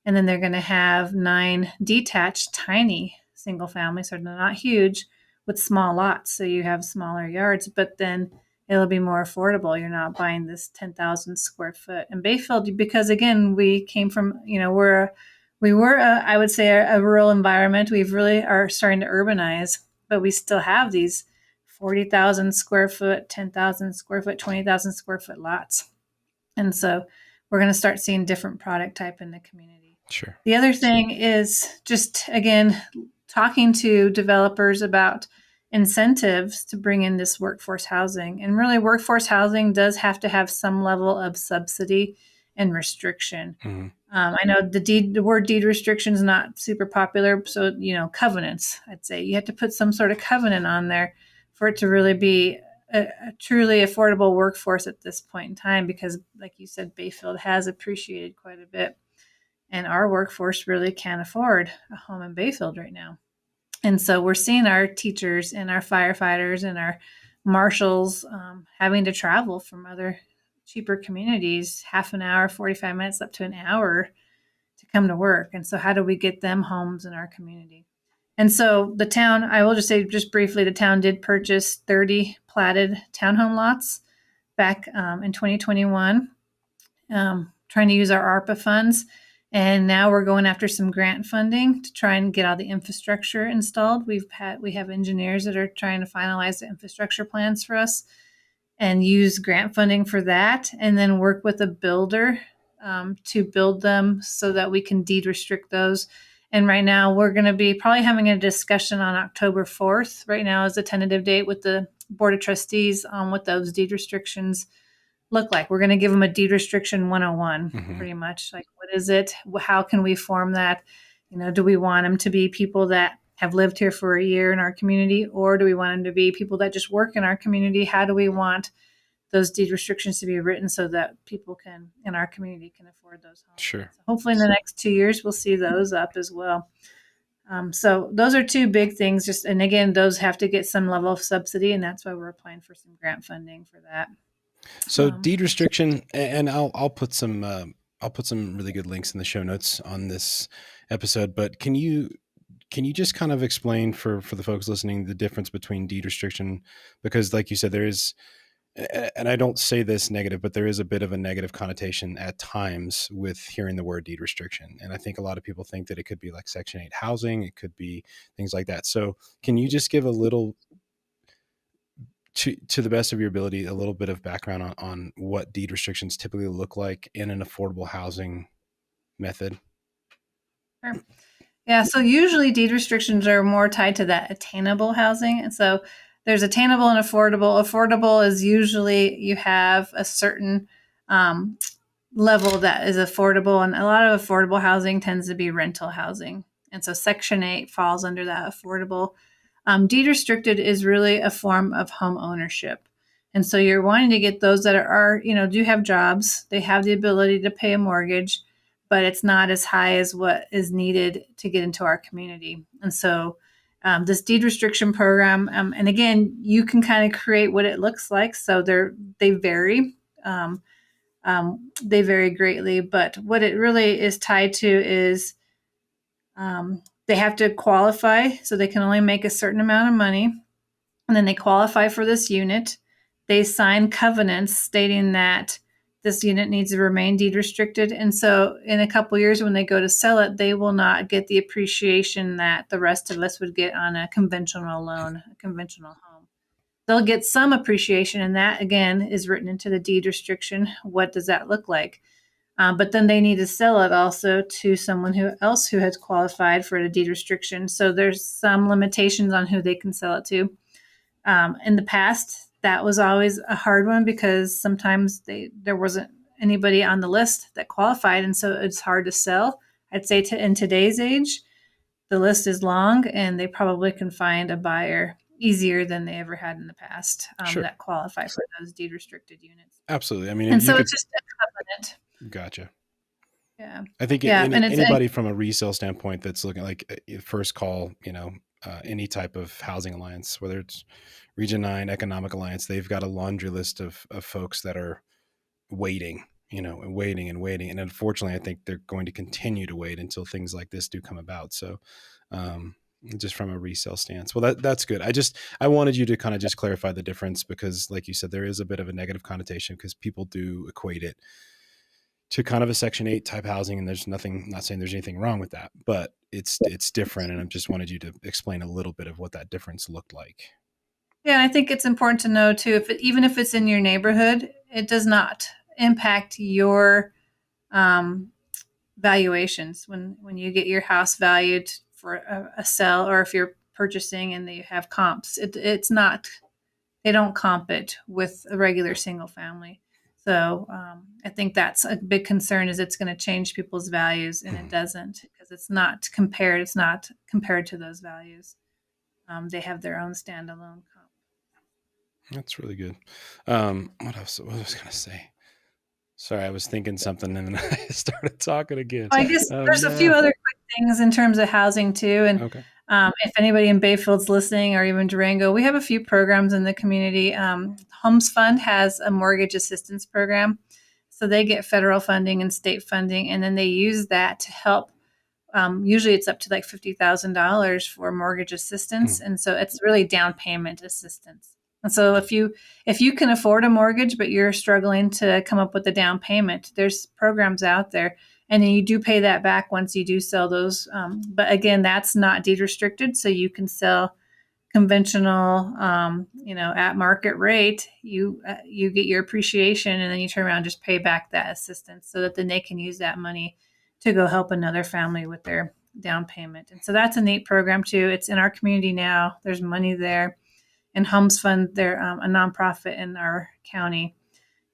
And then they're going to have 9 detached, tiny single family. So they're not huge with small lots. So you have smaller yards, but then it'll be more affordable. You're not buying this 10,000 square foot. And Bayfield, because again, we came from, we were, I would say, a rural environment. We've really are starting to urbanize, but we still have these 40,000 square foot, 10,000 square foot, 20,000 square foot lots. And so we're going to start seeing different product type in the community. Sure. The other thing is just, again, talking to developers about incentives to bring in this workforce housing. And really, workforce housing does have to have some level of subsidy and restriction. Mm-hmm. I know the word deed restriction is not super popular. So, covenants, I'd say you have to put some sort of covenant on there for it to really be a truly affordable workforce at this point in time, because like you said, Bayfield has appreciated quite a bit, and our workforce really can't afford a home in Bayfield right now. And so we're seeing our teachers and our firefighters and our marshals having to travel from other cheaper communities, half an hour, 45 minutes, up to an hour to come to work. And so how do we get them homes in our community? And so the town, I will just say just briefly, the town did purchase 30 platted townhome lots back in 2021, trying to use our ARPA funds. And now we're going after some grant funding to try and get all the infrastructure installed. We have engineers that are trying to finalize the infrastructure plans for us and use grant funding for that, and then work with a builder to build them so that we can deed restrict those. And right now we're going to be probably having a discussion on October 4th. Right now is a tentative date with the Board of Trustees on what those deed restrictions look like. We're going to give them a deed restriction 101, pretty much. Like, what is it? How can we form that? Do we want them to be people that have lived here for a year in our community, or do we want them to be people that just work in our community? How do we want those deed restrictions to be written so that people in our community can afford those homes? Sure. So hopefully in the next 2 years, we'll see those up as well. So those are 2 big things. And again, those have to get some level of subsidy, and that's why we're applying for some grant funding for that. So deed restriction, and I'll put some really good links in the show notes on this episode. But can you just kind of explain for the folks listening the difference between deed restriction? Because like you said, there is, and I don't say this negative, but there is a bit of a negative connotation at times with hearing the word deed restriction. And I think a lot of people think that it could be like Section 8 housing, it could be things like that. So can you just give a little, to the best of your ability, a little bit of background on what deed restrictions typically look like in an affordable housing method? Sure. Yeah, so usually deed restrictions are more tied to that attainable housing. And so there's attainable and affordable. Affordable is usually you have a certain level that is affordable, and a lot of affordable housing tends to be rental housing. And so Section 8 falls under that affordable. Deed restricted is really a form of home ownership. And so you're wanting to get those that are do have jobs, they have the ability to pay a mortgage, but it's not as high as what is needed to get into our community. And so this deed restriction program, and again, you can kind of create what it looks like. So they vary. They vary greatly, but what it really is tied to is they have to qualify, so they can only make a certain amount of money, and then they qualify for this unit. They sign covenants stating that this unit needs to remain deed restricted. And so in a couple of years, when they go to sell it, they will not get the appreciation that the rest of us would get on a conventional loan, a conventional home. They'll get some appreciation, and that, again, is written into the deed restriction. What does that look like? But then they need to sell it also to someone who has qualified for a deed restriction. So there's some limitations on who they can sell it to. In the past, that was always a hard one because sometimes there wasn't anybody on the list that qualified, and so it's hard to sell. I'd say in today's age, the list is long, and they probably can find a buyer easier than they ever had in the past, Sure. that qualify for those deed restricted units. Absolutely. I mean, And you so could, it's just a covenant. gotcha. Yeah. I think Yeah. And it's, anybody from a resale standpoint that's looking like first call, any type of housing alliance, whether it's Region 9 Economic Alliance, they've got a laundry list of folks that are waiting, and waiting and waiting. And unfortunately, I think they're going to continue to wait until things like this do come about. So, just from a resale stance, well, that's good. I wanted you to kind of just clarify the difference because, like you said, there is a bit of a negative connotation because people do equate it to kind of a Section 8 type housing, and there's nothing. Not saying there's anything wrong with that, but it's different. And I just wanted you to explain a little bit of what that difference looked like. yeah, I think it's important to know too, even if it's in your neighborhood, it does not impact your um, valuations when you get your house valued for a sell, or if you're purchasing and you have comps. It's not, they don't comp it with a regular single family. So I think that's a big concern, is it's going to change people's values, and it doesn't, because it's not compared. It's not compared to those values. They have their own standalone comp. That's really good. What else? What was I going to say? Sorry, I was thinking something and then I started talking again. I guess Oh there's a few no. other quick things in terms of housing too. And Okay. if anybody in Bayfield's listening, or even Durango, we have a few programs in the community. Homes Fund has a mortgage assistance program. So they get federal funding and state funding, and then they use that to help. Usually it's up to like $50,000 for mortgage assistance. And so it's really down payment assistance. And so if you can afford a mortgage, but you're struggling to come up with a down payment, there's programs out there. And then you do pay that back once you do sell those. But again, that's not deed restricted. So you can sell conventional, at market rate. You get your appreciation, and then you turn around and just pay back that assistance, so that then they can use that money to go help another family with their down payment. And so that's a neat program too. It's in our community now. There's money there. And Homes Fund, they're a nonprofit in our county,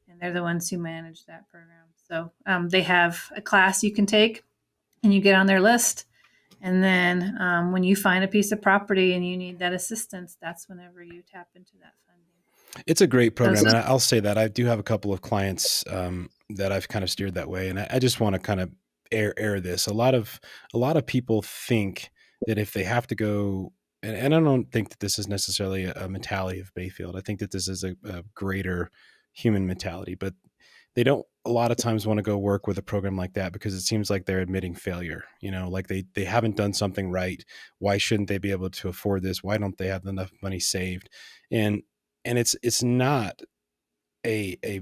and they're the ones who manage that program. So they have a class you can take, and you get on their list. And then when you find a piece of property and you need that assistance, that's whenever you tap into that funding. It's a great program. So, And I'll say that I do have a couple of clients that I've kind of steered that way. And I just want to kind of air this. A lot of people think that if they have to go, and I don't think that this is necessarily a mentality of Bayfield. I think that this is a greater human mentality, but they don't a lot of times want to go work with a program like that because it seems like they're admitting failure. Like they haven't done something right. Why shouldn't they be able to afford this? Why don't they have enough money saved? And it's not a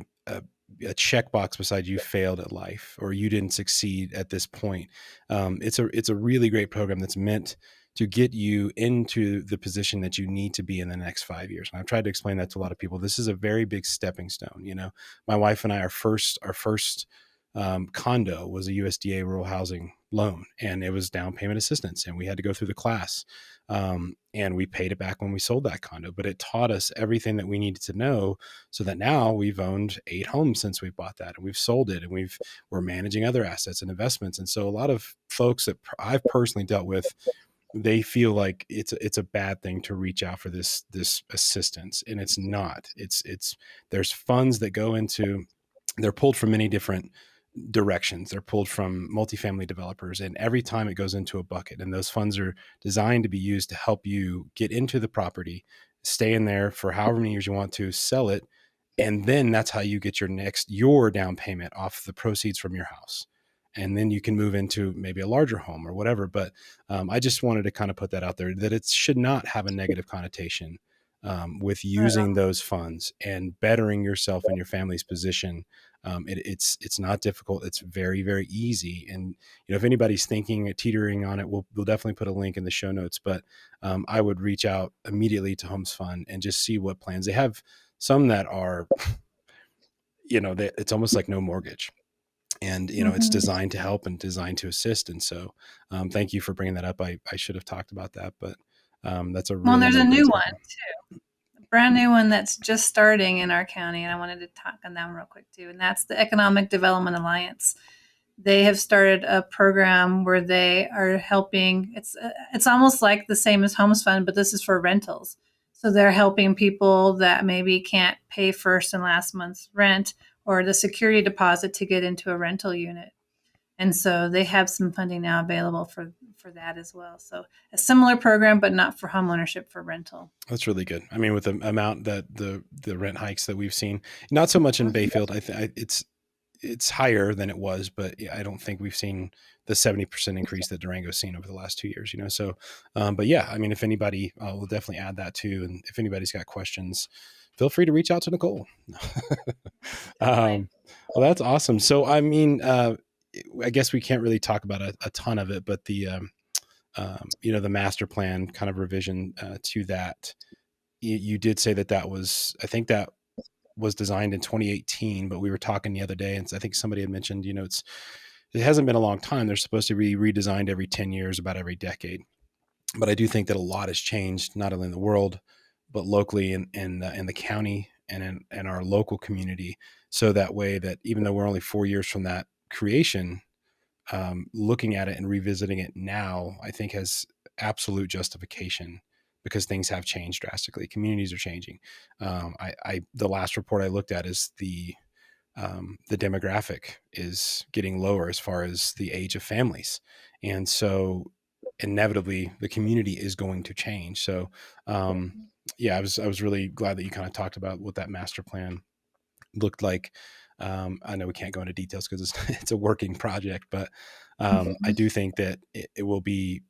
checkbox beside you failed at life or you didn't succeed at this point. It's a really great program that's meant to get you into the position that you need to be in the next 5 years. And I've tried to explain that to a lot of people. This is a very big stepping stone. My wife and I, our first condo was a USDA rural housing loan, and it was down payment assistance, and we had to go through the class. And we paid it back when we sold that condo, but it taught us everything that we needed to know, so that now we've owned 8 homes since we bought that, and we've sold it, and we're managing other assets and investments. And so a lot of folks that I've personally dealt with, they feel like it's a bad thing to reach out for this assistance, and it's not. It's there's funds that go into, they're pulled from many different directions. They're pulled from multifamily developers, and every time it goes into a bucket, and those funds are designed to be used to help you get into the property, stay in there for however many years you want to, sell it, and then that's how you get your down payment off the proceeds from your house. And then you can move into maybe a larger home or whatever. But I just wanted to kind of put that out there, that it should not have a negative connotation with using those funds and bettering yourself and your family's position. It's not difficult. It's very, very easy. And if anybody's thinking, teetering on it, we'll definitely put a link in the show notes. But I would reach out immediately to Homes Fund and just see what plans they have. Some that are, it's almost like no mortgage. And, it's designed to help and designed to assist. And so thank you for bringing that up. I should have talked about that, but that's a really, well, there's a really new great one too, a brand new one that's just starting in our county. And I wanted to talk on that one real quick too. And that's the Economic Development Alliance. They have started a program where they are helping. It's almost like the same as Homes Fund, but this is for rentals. So they're helping people that maybe can't pay first and last month's rent or the security deposit to get into a rental unit. And so they have some funding now available for that as well. So a similar program, but not for homeownership, for rental. That's really good. I mean, with the amount that the rent hikes that we've seen, not so much in Bayfield. It's higher than it was, but I don't think we've seen the 70% increase that Durango's seen over the last 2 years, you know? So, but yeah, I mean, if anybody, we'll definitely add that too. And if anybody's got questions, feel free to reach out to Nicole. Well, that's awesome. So, I mean, I guess we can't really talk about a ton of it, but the, the master plan kind of revision to that, you did say that was, I think that was designed in 2018, but we were talking the other day, and I think somebody had mentioned, it hasn't been a long time. They're supposed to be redesigned every 10 years, about every decade. But I do think that a lot has changed, not only in the world, but locally in the county and in our local community. So that way that even though we're only 4 years from that creation, looking at it and revisiting it now, I think has absolute justification because things have changed drastically. Communities are changing. The last report I looked at is the demographic is getting lower as far as the age of families. And so inevitably the community is going to change. So, I was really glad that you kind of talked about what that master plan looked like. I know we can't go into details because it's a working project, but I do think that it will be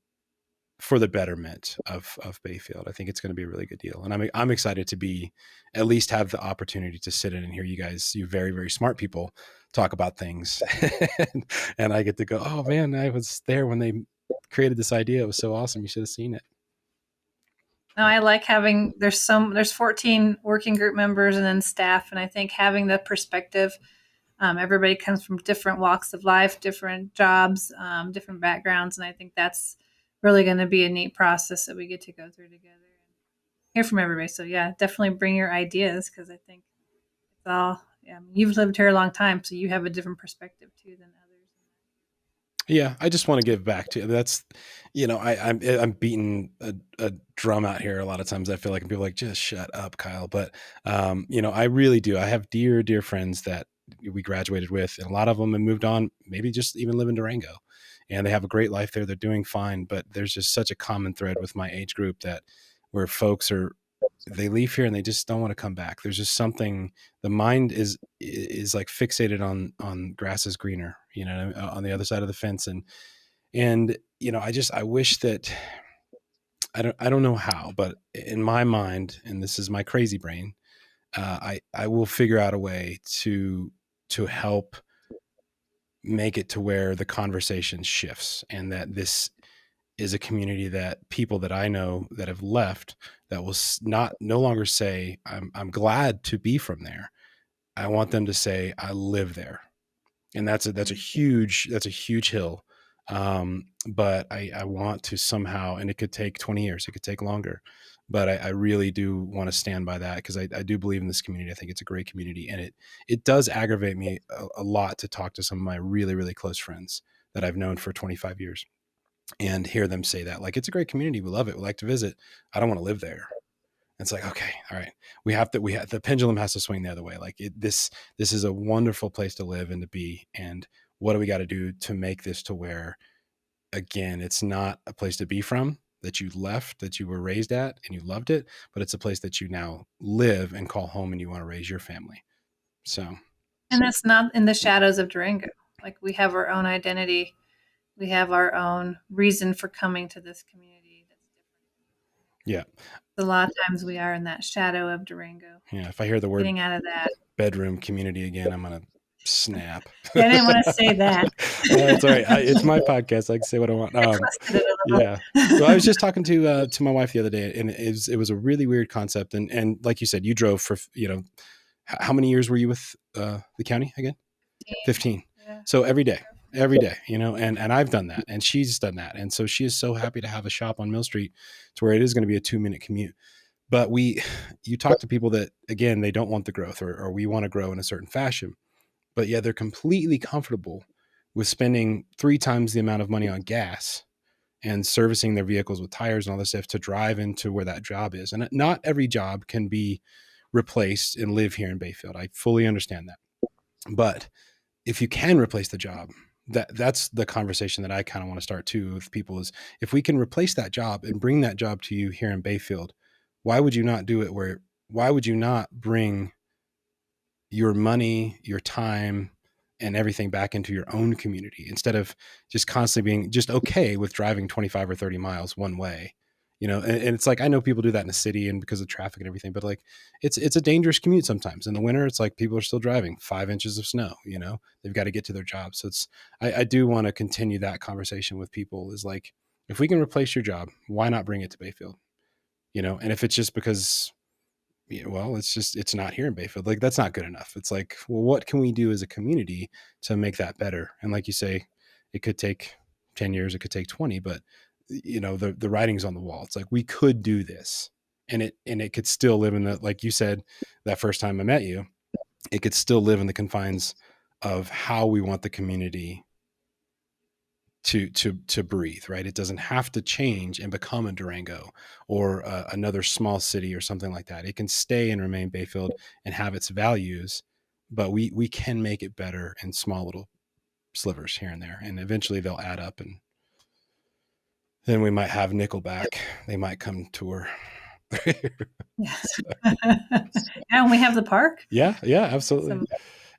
for the betterment of Bayfield. I think it's going to be a really good deal. And I'm excited to at least have the opportunity to sit in and hear you guys, you very, very smart people, talk about things. And I get to go, oh man, I was there when they created this idea. It was so awesome. You should have seen it. No, I like having, there's 14 working group members and then staff. And I think having the perspective, everybody comes from different walks of life, different jobs, different backgrounds. And I think that's really going to be a neat process that we get to go through together and hear from everybody. So yeah, definitely bring your ideas, because I think it's all, you've lived here a long time, so you have a different perspective too than others. Yeah, I just want to give back to that's, I'm beating a drum out here a lot of times. I feel like, and people are like, just shut up, Kyle. But I really do. I have dear, dear friends that we graduated with, and a lot of them have moved on, maybe just even live in Durango, and they have a great life there. They're doing fine, but there's just such a common thread with my age group that where folks they leave here and they just don't want to come back. There's just something, the mind is like fixated on grass is greener, on the other side of the fence. And, I wish that I don't know how, but in my mind, and this is my crazy brain, I will figure out a way to help make it to where the conversation shifts, and that this is a community that people that I know that have left that will no longer say, I'm glad to be from there. I want them to say, I live there. And that's a huge hill. But I want to somehow, and it could take 20 years, it could take longer, but I really do want to stand by that, because I do believe in this community. I think it's a great community, and it does aggravate me a lot to talk to some of my really, really close friends that I've known for 25 years and hear them say that, like, it's a great community. We love it. We like to visit. I don't want to live there. It's like, okay, all right. The pendulum has to swing the other way. Like this is a wonderful place to live and to be. And what do we got to do to make this to where, again, it's not a place to be from, that you left, that you were raised at and you loved it, but it's a place that you now live and call home and you want to raise your family. So. And it's not in the shadows of Durango. Like, we have our own identity. We have our own reason for coming to this community that's different. Yeah. A lot of times we are in that shadow of Durango. Yeah. If I hear the word getting out of that bedroom community again, I'm going to snap. Yeah, I didn't want to say that. It's all right. It's my podcast. I can say what I want. Yeah. So I was just talking to my wife the other day, and it was a really weird concept. And like you said, you drove for, how many years were you with the county again? 15. Yeah. So every day, and I've done that, and she's done that. And so she is so happy to have a shop on Mill Street to where it is going to be a 2-minute commute. But you talk to people that, again, they don't want the growth, or we want to grow in a certain fashion, but yeah, they're completely comfortable with spending 3 times the amount of money on gas and servicing their vehicles with tires and all this stuff to drive into where that job is. And not every job can be replaced and live here in Bayfield. I fully understand that. But if you can replace the job, that's the conversation that I kind of want to start too with people is if we can replace that job and bring that job to you here in Bayfield, why would you not do it why would you not bring your money, your time, and everything back into your own community instead of just constantly being just okay with driving 25 or 30 miles one way, and it's like, I know people do that in a city and because of traffic and everything, but like it's a dangerous commute sometimes in the winter. It's like people are still driving 5 inches of snow, they've got to get to their job. So I do want to continue that conversation with people is like, if we can replace your job, why not bring it to Bayfield? And if it's just because, well, it's not here in Bayfield. Like, that's not good enough. It's like, well, what can we do as a community to make that better? And like you say, it could take 10 years, it could take 20, but the writing's on the wall. It's like, we could do this and it could still live in the, like you said, that first time I met you, it could still live in the confines of how we want the community to breathe, right? It doesn't have to change and become a Durango or another small city or something like that. It can stay and remain Bayfield and have its values, but we can make it better in small little slivers here and there, and eventually they'll add up, and then we might have Nickelback. They might come tour. Yes. And we have the park. Yeah, absolutely.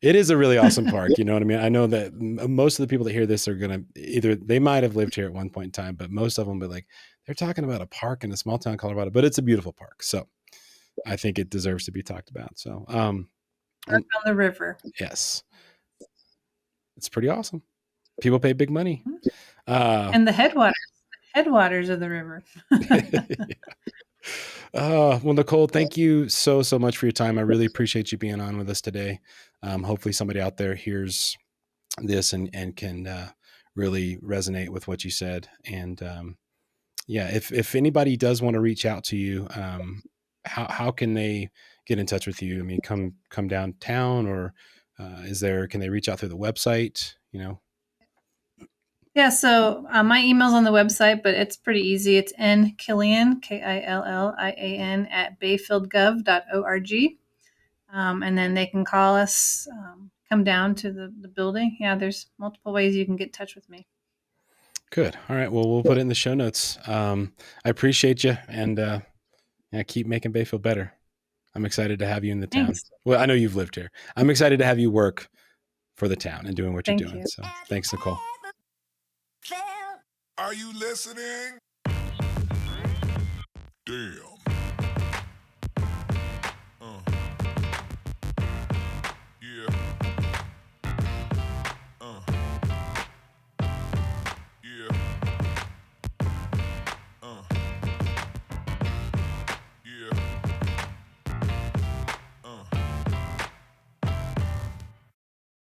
It is a really awesome park. You know what I mean? I know that most of the people that hear this are going to either, they might have lived here at one point in time, but most of them be like, they're talking about a park in a small town, Colorado, but it's a beautiful park. So I think it deserves to be talked about. So, park on the river. Yes. It's pretty awesome. People pay big money. And the headwaters of the river. Well, Nicole, thank you so much for your time. I really appreciate you being on with us today. Hopefully somebody out there hears this and can really resonate with what you said. And if anybody does want to reach out to you, how can they get in touch with you? I mean, come downtown, or can they reach out through the website? Yeah, so my email's on the website, but it's pretty easy. It's nkillian, KILLIAN, at bayfieldgov.org. And then they can call us, come down to the building. Yeah, there's multiple ways you can get in touch with me. Good. All right. Well, we'll put it in the show notes. I appreciate you, and keep making Bayfield better. I'm excited to have you in the town. Thanks. Well, I know you've lived here. I'm excited to have you work for the town and doing what you're doing. Thank you. So thanks, Nicole. Are you listening? Damn.